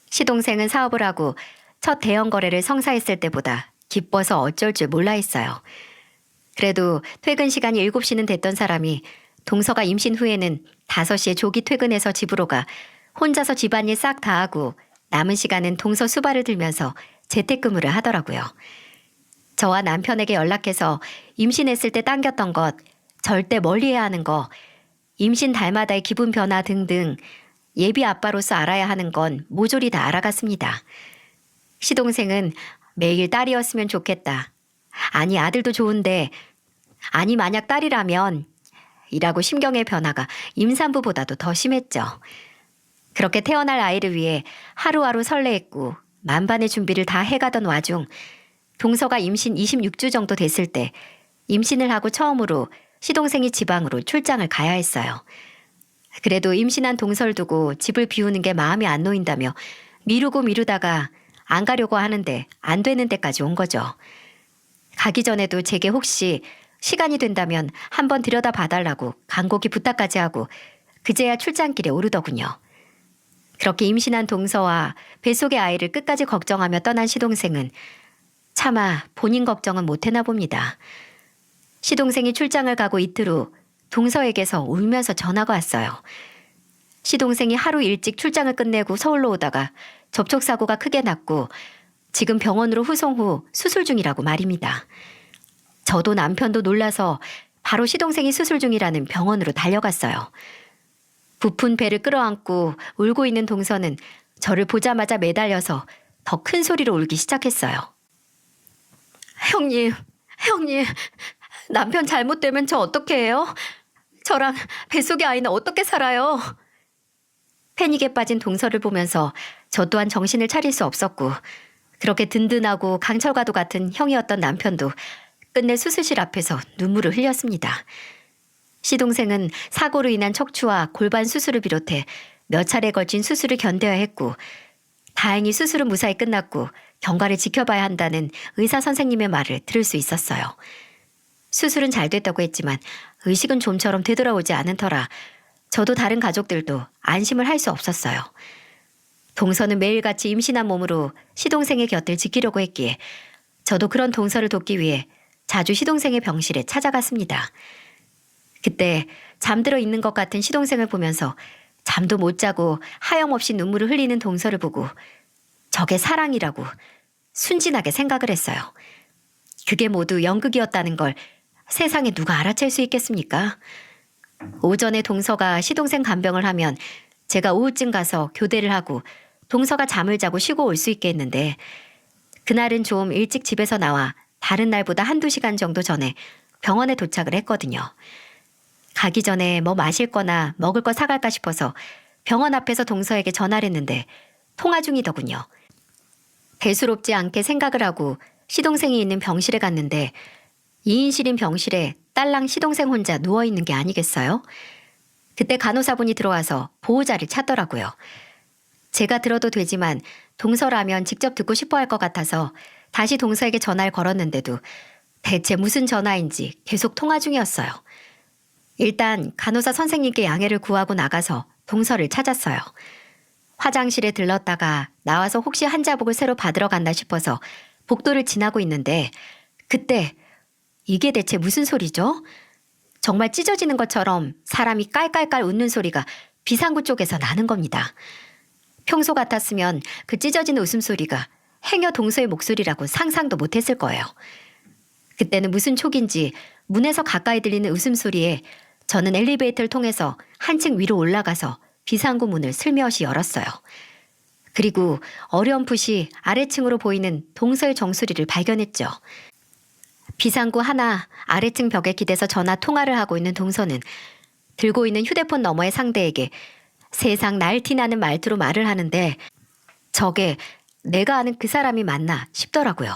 시동생은 사업을 하고 첫 대형 거래를 성사했을 때보다 기뻐서 어쩔 줄 몰라 했어요. 그래도 퇴근 시간이 7시는 됐던 사람이 동서가 임신 후에는 5시에 조기 퇴근해서 집으로 가 혼자서 집안일 싹 다 하고 남은 시간은 동서 수발을 들면서 재택근무를 하더라고요. 저와 남편에게 연락해서 임신했을 때 당겼던 것, 절대 멀리해야 하는 거, 임신 달마다의 기분 변화 등등 예비 아빠로서 알아야 하는 건 모조리 다 알아갔습니다. 시동생은 매일 딸이었으면 좋겠다. 아니 아들도 좋은데 아니 만약 딸이라면 이라고 심경의 변화가 임산부보다도 더 심했죠. 그렇게 태어날 아이를 위해 하루하루 설레했고 만반의 준비를 다 해가던 와중 동서가 임신 26주 정도 됐을 때 임신을 하고 처음으로 시동생이 지방으로 출장을 가야 했어요. 그래도 임신한 동서를 두고 집을 비우는 게 마음이 안 놓인다며 미루고 미루다가 안 가려고 하는데 안 되는 데까지 온 거죠. 가기 전에도 제게 혹시 시간이 된다면 한번 들여다 봐달라고 간곡히 부탁까지 하고 그제야 출장길에 오르더군요. 그렇게 임신한 동서와 뱃속의 아이를 끝까지 걱정하며 떠난 시동생은 차마 본인 걱정은 못해나 봅니다. 시동생이 출장을 가고 이틀 후 동서에게서 울면서 전화가 왔어요. 시동생이 하루 일찍 출장을 끝내고 서울로 오다가 접촉사고가 크게 났고 지금 병원으로 후송 후 수술 중이라고 말입니다. 저도 남편도 놀라서 바로 시동생이 수술 중이라는 병원으로 달려갔어요. 부푼 배를 끌어안고 울고 있는 동서는 저를 보자마자 매달려서 더 큰 소리로 울기 시작했어요. 형님, 남편 잘못되면 저 어떻게 해요? 저랑 뱃속의 아이는 어떻게 살아요? 패닉에 빠진 동서를 보면서 저 또한 정신을 차릴 수 없었고 그렇게 든든하고 강철과도 같은 형이었던 남편도 끝내 수술실 앞에서 눈물을 흘렸습니다. 시동생은 사고로 인한 척추와 골반 수술을 비롯해 몇 차례 걸친 수술을 견뎌야 했고 다행히 수술은 무사히 끝났고 경과를 지켜봐야 한다는 의사 선생님의 말을 들을 수 있었어요. 수술은 잘 됐다고 했지만 의식은 좀처럼 되돌아오지 않은 터라 저도 다른 가족들도 안심을 할 수 없었어요. 동서는 매일같이 임신한 몸으로 시동생의 곁을 지키려고 했기에 저도 그런 동서를 돕기 위해 자주 시동생의 병실에 찾아갔습니다. 그때 잠들어 있는 것 같은 시동생을 보면서 잠도 못 자고 하염없이 눈물을 흘리는 동서를 보고 저게 사랑이라고 순진하게 생각을 했어요. 그게 모두 연극이었다는 걸 세상에 누가 알아챌 수 있겠습니까? 오전에 동서가 시동생 간병을 하면 제가 오후쯤 가서 교대를 하고 동서가 잠을 자고 쉬고 올 수 있게 했는데 그날은 좀 일찍 집에서 나와 다른 날보다 한두 시간 정도 전에 병원에 도착을 했거든요. 가기 전에 뭐 마실 거나 먹을 거 사갈까 싶어서 병원 앞에서 동서에게 전화를 했는데 통화 중이더군요. 대수롭지 않게 생각을 하고 시동생이 있는 병실에 갔는데 2인실인 병실에 딸랑 시동생 혼자 누워있는 게 아니겠어요? 그때 간호사분이 들어와서 보호자를 찾더라고요. 제가 들어도 되지만 동서라면 직접 듣고 싶어 할 것 같아서 다시 동서에게 전화를 걸었는데도 대체 무슨 전화인지 계속 통화 중이었어요. 일단 간호사 선생님께 양해를 구하고 나가서 동서를 찾았어요. 화장실에 들렀다가 나와서 혹시 환자복을 새로 받으러 간다 싶어서 복도를 지나고 있는데 그때 이게 대체 무슨 소리죠? 정말 찢어지는 것처럼 사람이 깔깔깔 웃는 소리가 비상구 쪽에서 나는 겁니다. 평소 같았으면 그 찢어지는 웃음소리가 행여 동서의 목소리라고 상상도 못했을 거예요. 그때는 무슨 촉인지 문에서 가까이 들리는 웃음소리에 저는 엘리베이터를 통해서 한층 위로 올라가서 비상구 문을 슬며시 열었어요. 그리고 어렴풋이 아래층으로 보이는 동서의 정수리를 발견했죠. 비상구 하나 아래층 벽에 기대서 전화 통화를 하고 있는 동서는 들고 있는 휴대폰 너머의 상대에게 세상 날티나는 말투로 말을 하는데 저게 내가 아는 그 사람이 맞나 싶더라고요.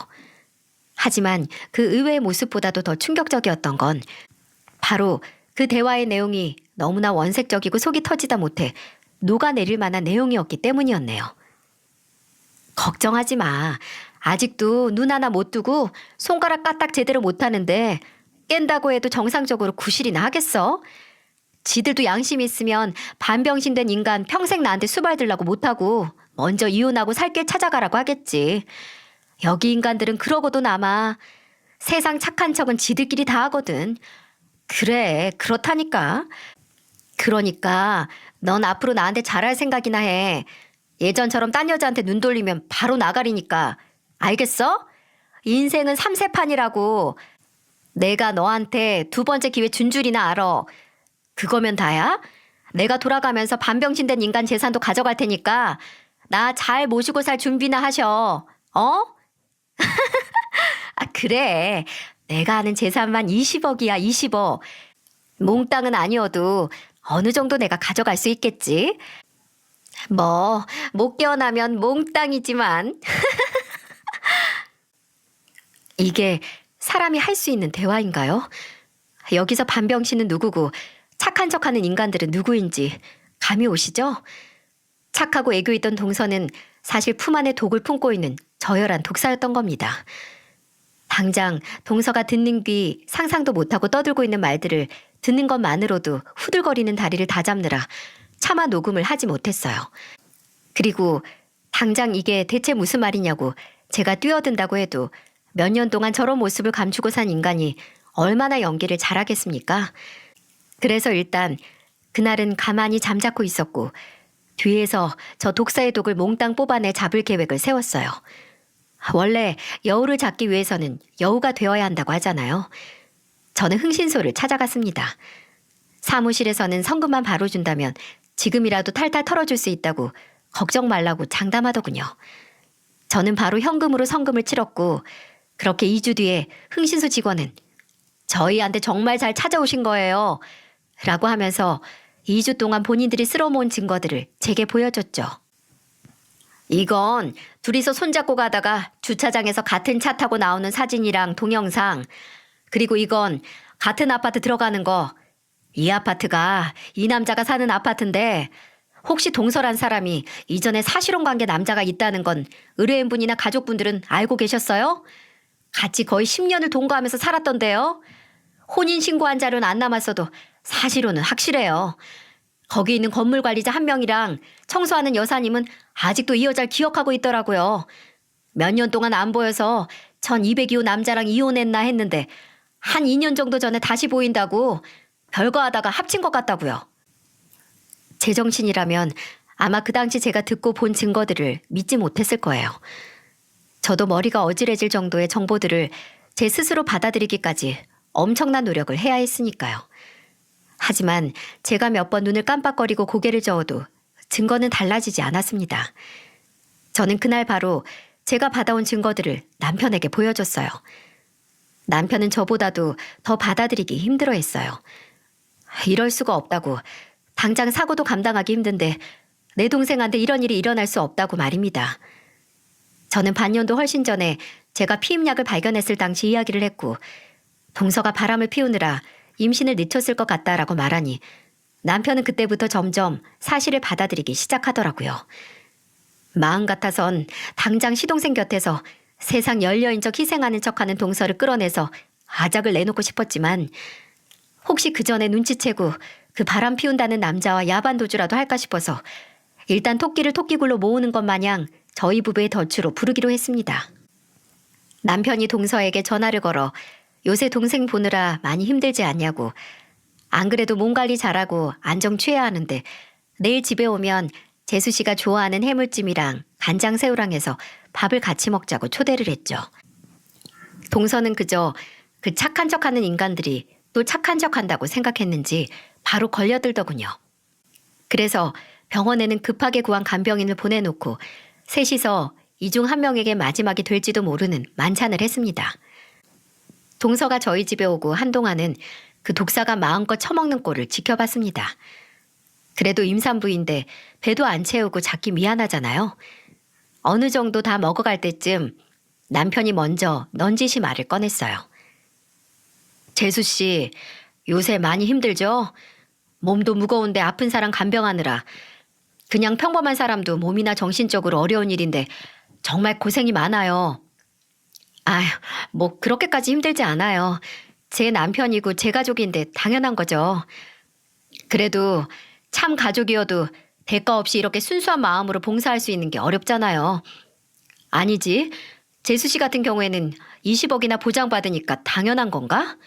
하지만 그 의외의 모습보다도 더 충격적이었던 건 바로 그 대화의 내용이 너무나 원색적이고 속이 터지다 못해 녹아내릴 만한 내용이었기 때문이었네요. 걱정하지 마. 아직도 눈 하나 못 뜨고 손가락 까딱 제대로 못하는데 깬다고 해도 정상적으로 구실이나 하겠어? 지들도 양심이 있으면 반병신된 인간 평생 나한테 수발들라고 못하고 먼저 이혼하고 살 길 찾아가라고 하겠지. 여기 인간들은 그러고도 남아. 세상 착한 척은 지들끼리 다 하거든. 그래, 그렇다니까. 그러니까 넌 앞으로 나한테 잘할 생각이나 해. 예전처럼 딴 여자한테 눈 돌리면 바로 나가리니까. 알겠어? 인생은 삼세판이라고. 내가 너한테 두 번째 기회 준 줄이나 알아. 그거면 다야? 내가 돌아가면서 반병신된 인간 재산도 가져갈 테니까 나 잘 모시고 살 준비나 하셔. 어? 아, 그래. 내가 아는 재산만 20억이야, 20억. 몽땅은 아니어도 어느 정도 내가 가져갈 수 있겠지? 뭐, 못 깨어나면 몽땅이지만. 이게 사람이 할 수 있는 대화인가요? 여기서 반병신은 누구고 착한 척하는 인간들은 누구인지 감이 오시죠? 착하고 애교 있던 동서는 사실 품 안에 독을 품고 있는 저열한 독사였던 겁니다. 당장 동서가 듣는 귀 상상도 못하고 떠들고 있는 말들을 듣는 것만으로도 후들거리는 다리를 다잡느라 차마 녹음을 하지 못했어요. 그리고 당장 이게 대체 무슨 말이냐고 제가 뛰어든다고 해도 몇 년 동안 저런 모습을 감추고 산 인간이 얼마나 연기를 잘하겠습니까? 그래서 일단 그날은 가만히 잠자코 있었고 뒤에서 저 독사의 독을 몽땅 뽑아내 잡을 계획을 세웠어요. 원래 여우를 잡기 위해서는 여우가 되어야 한다고 하잖아요. 저는 흥신소를 찾아갔습니다. 사무실에서는 성금만 바로 준다면 지금이라도 탈탈 털어줄 수 있다고 걱정 말라고 장담하더군요. 저는 바로 현금으로 성금을 치렀고 그렇게 2주 뒤에 흥신소 직원은 저희한테 정말 잘 찾아오신 거예요 라고 하면서 2주 동안 본인들이 쓸어모은 증거들을 제게 보여줬죠. 이건 둘이서 손잡고 가다가 주차장에서 같은 차 타고 나오는 사진이랑 동영상, 그리고 이건 같은 아파트 들어가는 거. 이 아파트가 이 남자가 사는 아파트인데 혹시 동서란 사람이 이전에 사실혼 관계 남자가 있다는 건 의뢰인분이나 가족분들은 알고 계셨어요? 같이 거의 10년을 동거하면서 살았던데요. 혼인신고한 자료는 안 남았어도 사실혼은 확실해요. 거기 있는 건물 관리자 한 명이랑 청소하는 여사님은 아직도 이 여자를 기억하고 있더라고요. 몇 년 동안 안 보여서 1202호 남자랑 이혼했나 했는데 한 2년 정도 전에 다시 보인다고 별거 하다가 합친 것 같다고요. 제정신이라면 아마 그 당시 제가 듣고 본 증거들을 믿지 못했을 거예요. 저도 머리가 어지러질 정도의 정보들을 제 스스로 받아들이기까지 엄청난 노력을 해야 했으니까요. 하지만 제가 몇 번 눈을 깜빡거리고 고개를 저어도 증거는 달라지지 않았습니다. 저는 그날 바로 제가 받아온 증거들을 남편에게 보여줬어요. 남편은 저보다도 더 받아들이기 힘들어했어요. 이럴 수가 없다고, 당장 사고도 감당하기 힘든데 내 동생한테 이런 일이 일어날 수 없다고 말입니다. 저는 반년도 훨씬 전에 제가 피임약을 발견했을 당시 이야기를 했고 동서가 바람을 피우느라 임신을 늦췄을 것 같다라고 말하니 남편은 그때부터 점점 사실을 받아들이기 시작하더라고요. 마음 같아선 당장 시동생 곁에서 세상 열려인 척 희생하는 척하는 동서를 끌어내서 아작을 내놓고 싶었지만 혹시 그 전에 눈치채고 그 바람 피운다는 남자와 야반도주라도 할까 싶어서 일단 토끼를 토끼굴로 모으는 것 마냥 저희 부부의 덫으로 부르기로 했습니다. 남편이 동서에게 전화를 걸어 요새 동생 보느라 많이 힘들지 않냐고, 안 그래도 몸 관리 잘하고 안정 취해야 하는데 내일 집에 오면 재수 씨가 좋아하는 해물찜이랑 간장새우랑 해서 밥을 같이 먹자고 초대를 했죠. 동서는 그저 그 착한 척하는 인간들이 또 착한 척한다고 생각했는지 바로 걸려들더군요. 그래서 병원에는 급하게 구한 간병인을 보내놓고 셋이서 이 중 한 명에게 마지막이 될지도 모르는 만찬을 했습니다. 동서가 저희 집에 오고 한동안은 그 독사가 마음껏 처먹는 꼴을 지켜봤습니다. 그래도 임산부인데 배도 안 채우고 작기 미안하잖아요. 어느 정도 다 먹어갈 때쯤 남편이 먼저 넌지시 말을 꺼냈어요. 재수 씨, 요새 많이 힘들죠? 몸도 무거운데 아픈 사람 간병하느라. 그냥 평범한 사람도 몸이나 정신적으로 어려운 일인데 정말 고생이 많아요. 아휴, 뭐 그렇게까지 힘들지 않아요. 제 남편이고 제 가족인데 당연한 거죠. 그래도 참 가족이어도 대가 없이 이렇게 순수한 마음으로 봉사할 수 있는 게 어렵잖아요. 아니지, 재수 씨 같은 경우에는 20억이나 보장받으니까 당연한 건가?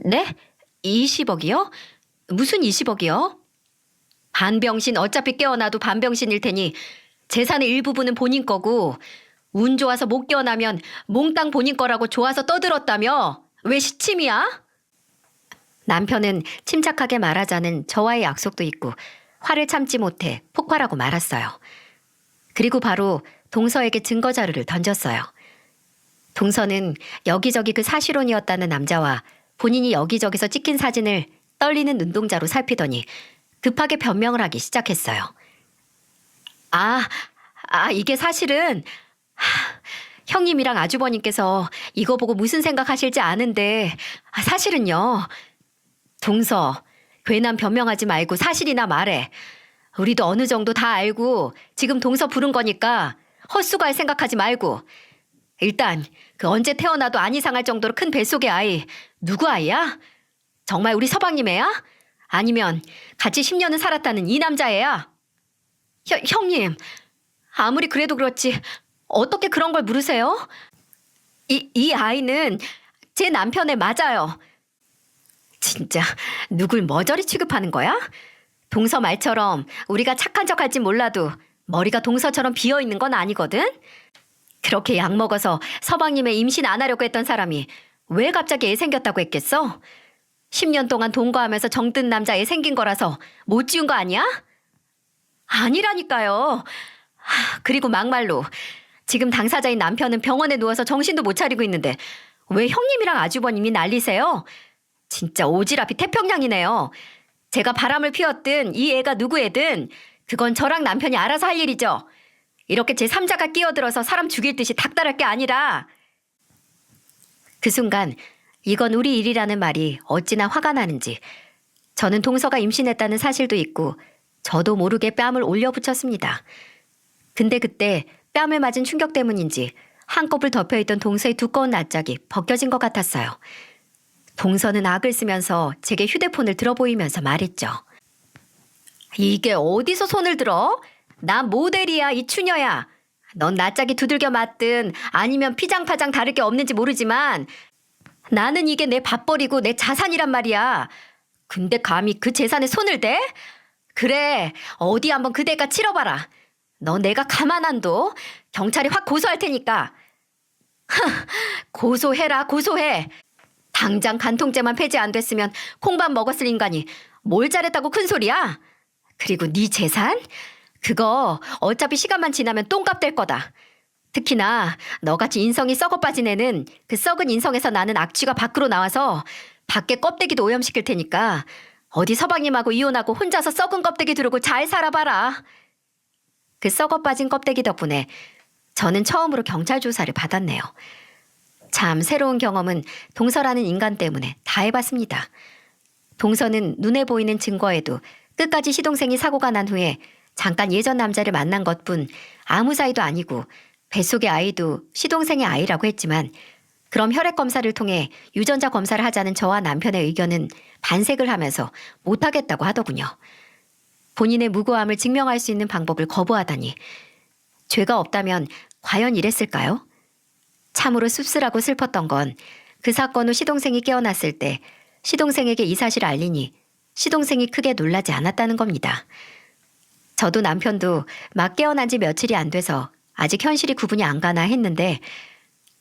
네? 20억이요? 무슨 20억이요? 반병신 어차피 깨어나도 반병신일 테니 재산의 일부분은 본인 거고 운 좋아서 못 깨어나면 몽땅 본인 거라고 좋아서 떠들었다며? 왜 시침이야? 남편은 침착하게 말하자는 저와의 약속도 있고 화를 참지 못해 폭발하고 말았어요. 그리고 바로 동서에게 증거 자료를 던졌어요. 동서는 여기저기 그 사실혼이었다는 남자와 본인이 여기저기서 찍힌 사진을 떨리는 눈동자로 살피더니 급하게 변명을 하기 시작했어요. 이게 사실은 형님이랑 아주버님께서 이거 보고 무슨 생각하실지 아는데 사실은요. 동서, 괜한 변명하지 말고 사실이나 말해. 우리도 어느 정도 다 알고 지금 동서 부른 거니까 헛수고할 생각하지 말고. 일단 그 언제 태어나도 안 이상할 정도로 큰 뱃속의 아이 누구 아이야? 정말 우리 서방님 애야? 아니면 같이 10년은 살았다는 이 남자애야? 형님, 아무리 그래도 그렇지 어떻게 그런 걸 물으세요? 이 아이는 제 남편애 맞아요. 진짜 누굴 머저리 취급하는 거야? 동서 말처럼 우리가 착한 척 할진 몰라도 머리가 동서처럼 비어있는 건 아니거든? 그렇게 약 먹어서 서방님의 임신 안 하려고 했던 사람이 왜 갑자기 애 생겼다고 했겠어? 10년 동안 동거하면서 정든 남자 애 생긴 거라서 못 지운 거 아니야? 아니라니까요. 그리고 막말로 지금 당사자인 남편은 병원에 누워서 정신도 못 차리고 있는데 왜 형님이랑 아주버님이 난리세요? 진짜 오지랖이 태평양이네요. 제가 바람을 피웠든 이 애가 누구 애든 그건 저랑 남편이 알아서 할 일이죠. 이렇게 제3자가 끼어들어서 사람 죽일 듯이 닥달할 게 아니라. 그 순간 이건 우리 일이라는 말이 어찌나 화가 나는지 저는 동서가 임신했다는 사실도 있고 저도 모르게 뺨을 올려붙였습니다. 근데 그때 뺨을 맞은 충격 때문인지 한꺼풀 덮여있던 동서의 두꺼운 낯짝이 벗겨진 것 같았어요. 동서는 악을 쓰면서 제게 휴대폰을 들어보이면서 말했죠. 이게 어디서 손을 들어? 나 모델이야, 이 추녀야. 넌 낯짝이 두들겨 맞든 아니면 피장파장 다를 게 없는지 모르지만 나는 이게 내 밥벌이고 내 자산이란 말이야. 근데 감히 그 재산에 손을 대? 그래, 어디 한번 그 대가 치러봐라. 너 내가 가만 안 둬. 경찰이 확 고소할 테니까. 고소해라, 고소해. 당장 간통죄만 폐지 안 됐으면 콩밥 먹었을 인간이 뭘 잘했다고 큰 소리야? 그리고 네 재산? 그거 어차피 시간만 지나면 똥값 될 거다. 특히나 너같이 인성이 썩어 빠진 애는 그 썩은 인성에서 나는 악취가 밖으로 나와서 밖에 껍데기도 오염시킬 테니까 어디 서방님하고 이혼하고 혼자서 썩은 껍데기 두르고 잘 살아봐라. 그 썩어 빠진 껍데기 덕분에 저는 처음으로 경찰 조사를 받았네요. 참 새로운 경험은 동서라는 인간 때문에 다 해봤습니다. 동서는 눈에 보이는 증거에도 끝까지 시동생이 사고가 난 후에 잠깐 예전 남자를 만난 것뿐 아무 사이도 아니고 뱃속의 아이도 시동생의 아이라고 했지만 그럼 혈액 검사를 통해 유전자 검사를 하자는 저와 남편의 의견은 반색을 하면서 못하겠다고 하더군요. 본인의 무고함을 증명할 수 있는 방법을 거부하다니 죄가 없다면 과연 이랬을까요? 참으로 씁쓸하고 슬펐던 건 그 사건 후 시동생이 깨어났을 때 시동생에게 이 사실을 알리니 시동생이 크게 놀라지 않았다는 겁니다. 저도 남편도 막 깨어난 지 며칠이 안 돼서 아직 현실이 구분이 안 가나 했는데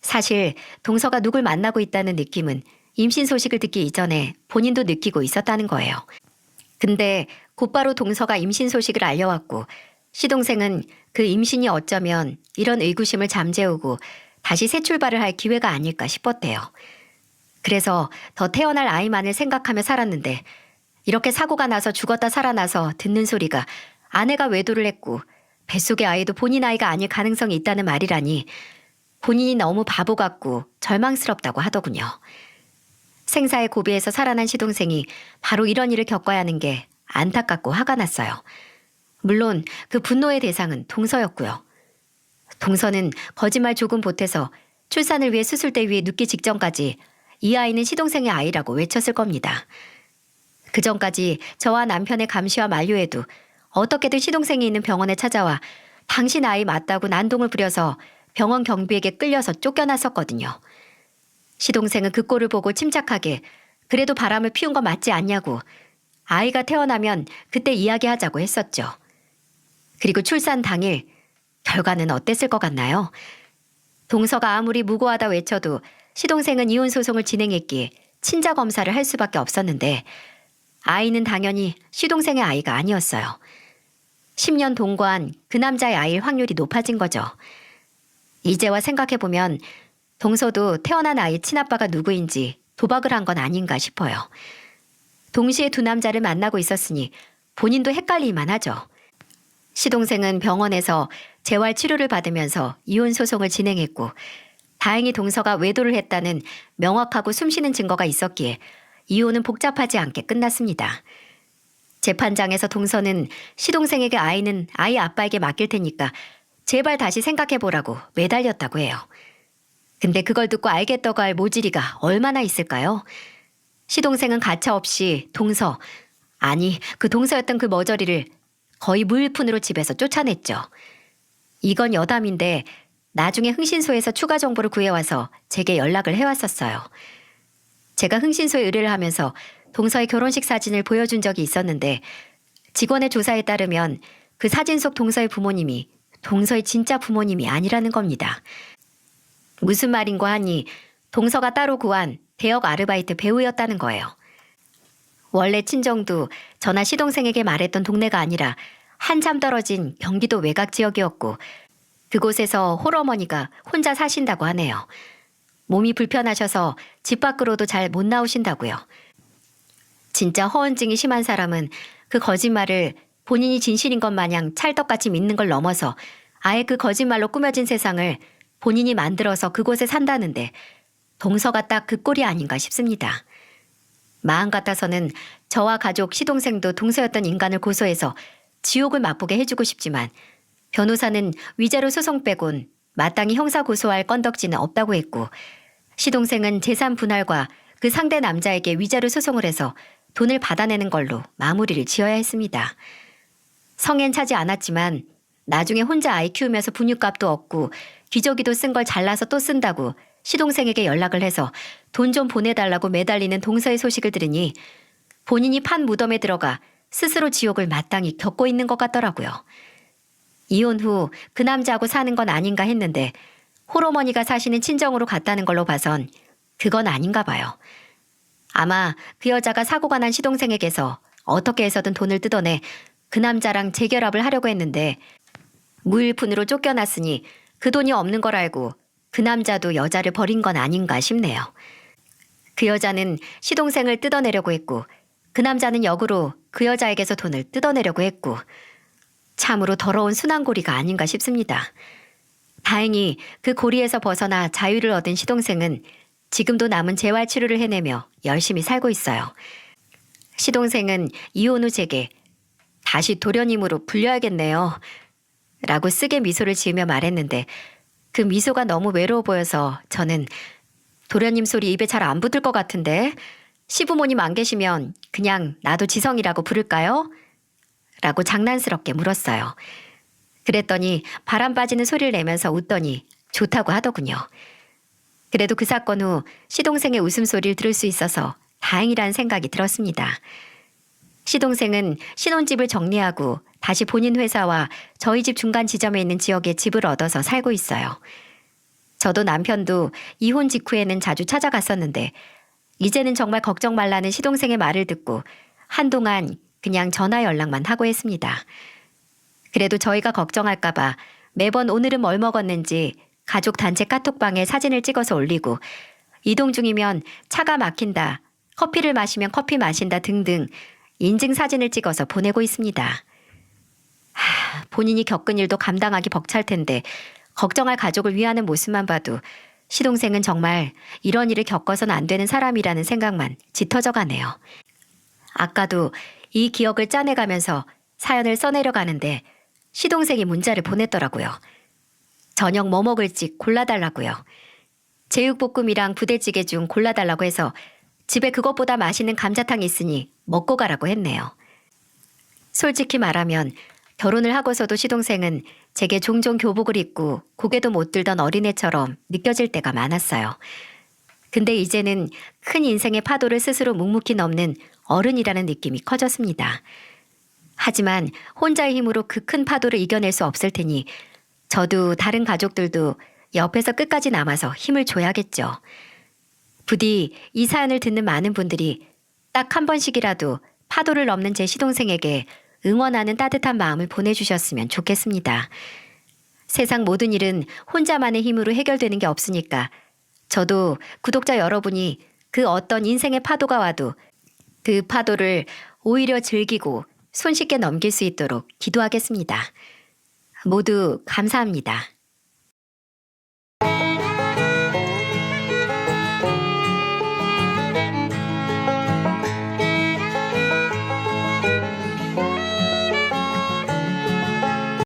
사실 동서가 누굴 만나고 있다는 느낌은 임신 소식을 듣기 이전에 본인도 느끼고 있었다는 거예요. 근데 곧바로 동서가 임신 소식을 알려왔고 시동생은 그 임신이 어쩌면 이런 의구심을 잠재우고 다시 새 출발을 할 기회가 아닐까 싶었대요. 그래서 더 태어날 아이만을 생각하며 살았는데 이렇게 사고가 나서 죽었다 살아나서 듣는 소리가 아내가 외도를 했고 뱃속의 아이도 본인 아이가 아닐 가능성이 있다는 말이라니 본인이 너무 바보 같고 절망스럽다고 하더군요. 생사의 고비에서 살아난 시동생이 바로 이런 일을 겪어야 하는 게 안타깝고 화가 났어요. 물론 그 분노의 대상은 동서였고요. 동서는 거짓말 조금 보태서 출산을 위해 수술대 위에 눕기 직전까지 이 아이는 시동생의 아이라고 외쳤을 겁니다. 그 전까지 저와 남편의 감시와 만류에도 어떻게든 시동생이 있는 병원에 찾아와 당신 아이 맞다고 난동을 부려서 병원 경비에게 끌려서 쫓겨났었거든요. 시동생은 그 꼴을 보고 침착하게 그래도 바람을 피운 거 맞지 않냐고 아이가 태어나면 그때 이야기하자고 했었죠. 그리고 출산 당일 결과는 어땠을 것 같나요? 동서가 아무리 무고하다 외쳐도 시동생은 이혼 소송을 진행했기에 친자 검사를 할 수밖에 없었는데 아이는 당연히 시동생의 아이가 아니었어요. 10년 동거한 그 남자의 아이일 확률이 높아진 거죠. 이제와 생각해보면 동서도 태어난 아이 친아빠가 누구인지 도박을 한 건 아닌가 싶어요. 동시에 두 남자를 만나고 있었으니 본인도 헷갈릴만 하죠. 시동생은 병원에서 재활 치료를 받으면서 이혼 소송을 진행했고 다행히 동서가 외도를 했다는 명확하고 숨쉬는 증거가 있었기에 이혼은 복잡하지 않게 끝났습니다. 재판장에서 동서는 시동생에게 아이는 아이 아빠에게 맡길 테니까 제발 다시 생각해보라고 매달렸다고 해요. 근데 그걸 듣고 알겠다고 할 모질이가 얼마나 있을까요? 시동생은 가차없이 동서, 아니 그 동서였던 그 머저리를 거의 무일푼으로 집에서 쫓아냈죠. 이건 여담인데 나중에 흥신소에서 추가 정보를 구해와서 제게 연락을 해왔었어요. 제가 흥신소에 의뢰를 하면서 동서의 결혼식 사진을 보여준 적이 있었는데 직원의 조사에 따르면 그 사진 속 동서의 부모님이 동서의 진짜 부모님이 아니라는 겁니다. 무슨 말인고 하니 동서가 따로 구한 대역 아르바이트 배우였다는 거예요. 원래 친정도 저나 시동생에게 말했던 동네가 아니라 한참 떨어진 경기도 외곽 지역이었고 그곳에서 홀어머니가 혼자 사신다고 하네요. 몸이 불편하셔서 집 밖으로도 잘 못 나오신다고요. 진짜 허언증이 심한 사람은 그 거짓말을 본인이 진실인 것 마냥 찰떡같이 믿는 걸 넘어서 아예 그 거짓말로 꾸며진 세상을 본인이 만들어서 그곳에 산다는데 동서가 딱 그 꼴이 아닌가 싶습니다. 마음 같아서는 저와 가족 시동생도 동서였던 인간을 고소해서 지옥을 맛보게 해주고 싶지만 변호사는 위자료 소송 빼곤 마땅히 형사 고소할 건덕지는 없다고 했고 시동생은 재산 분할과 그 상대 남자에게 위자료 소송을 해서 돈을 받아내는 걸로 마무리를 지어야 했습니다. 성엔 차지 않았지만 나중에 혼자 아이 키우면서 분유값도 얻고 기저귀도 쓴 걸 잘라서 또 쓴다고 시동생에게 연락을 해서 돈 좀 보내달라고 매달리는 동서의 소식을 들으니 본인이 판 무덤에 들어가 스스로 지옥을 마땅히 겪고 있는 것 같더라고요. 이혼 후 그 남자하고 사는 건 아닌가 했는데 홀어머니가 사시는 친정으로 갔다는 걸로 봐선 그건 아닌가 봐요. 아마 그 여자가 사고가 난 시동생에게서 어떻게 해서든 돈을 뜯어내 그 남자랑 재결합을 하려고 했는데 무일푼으로 쫓겨났으니 그 돈이 없는 걸 알고 그 남자도 여자를 버린 건 아닌가 싶네요. 그 여자는 시동생을 뜯어내려고 했고 그 남자는 역으로 그 여자에게서 돈을 뜯어내려고 했고 참으로 더러운 순환고리가 아닌가 싶습니다. 다행히 그 고리에서 벗어나 자유를 얻은 시동생은 지금도 남은 재활 치료를 해내며 열심히 살고 있어요. 시동생은 이혼 후 제게 다시 도련님으로 불려야겠네요. 라고 쓰게 미소를 지으며 말했는데 그 미소가 너무 외로워 보여서 저는 도련님 소리 입에 잘 안 붙을 것 같은데 시부모님 안 계시면 그냥 나도 지성이라고 부를까요? 라고 장난스럽게 물었어요. 그랬더니 바람 빠지는 소리를 내면서 웃더니 좋다고 하더군요. 그래도 그 사건 후 시동생의 웃음소리를 들을 수 있어서 다행이라는 생각이 들었습니다. 시동생은 신혼집을 정리하고 다시 본인 회사와 저희 집 중간 지점에 있는 지역에 집을 얻어서 살고 있어요. 저도 남편도 이혼 직후에는 자주 찾아갔었는데 이제는 정말 걱정 말라는 시동생의 말을 듣고 한동안 그냥 전화 연락만 하고 했습니다. 그래도 저희가 걱정할까봐 매번 오늘은 뭘 먹었는지 가족 단체 카톡방에 사진을 찍어서 올리고 이동 중이면 차가 막힌다, 커피를 마시면 커피 마신다 등등 인증 사진을 찍어서 보내고 있습니다. 본인이 겪은 일도 감당하기 벅찰 텐데 걱정할 가족을 위하는 모습만 봐도 시동생은 정말 이런 일을 겪어서는 안 되는 사람이라는 생각만 짙어져 가네요. 아까도 이 기억을 짜내가면서 사연을 써내려가는데 시동생이 문자를 보냈더라고요. 저녁 뭐 먹을지 골라달라고요. 제육볶음이랑 부대찌개 중 골라달라고 해서 집에 그것보다 맛있는 감자탕이 있으니 먹고 가라고 했네요. 솔직히 말하면 결혼을 하고서도 시동생은 제게 종종 교복을 입고 고개도 못 들던 어린애처럼 느껴질 때가 많았어요. 근데 이제는 큰 인생의 파도를 스스로 묵묵히 넘는 어른이라는 느낌이 커졌습니다. 하지만 혼자의 힘으로 그 큰 파도를 이겨낼 수 없을 테니 저도 다른 가족들도 옆에서 끝까지 남아서 힘을 줘야겠죠. 부디 이 사연을 듣는 많은 분들이 딱 한 번씩이라도 파도를 넘는 제 시동생에게 응원하는 따뜻한 마음을 보내주셨으면 좋겠습니다. 세상 모든 일은 혼자만의 힘으로 해결되는 게 없으니까 저도 구독자 여러분이 그 어떤 인생의 파도가 와도 그 파도를 오히려 즐기고 손쉽게 넘길 수 있도록 기도하겠습니다. 모두 감사합니다.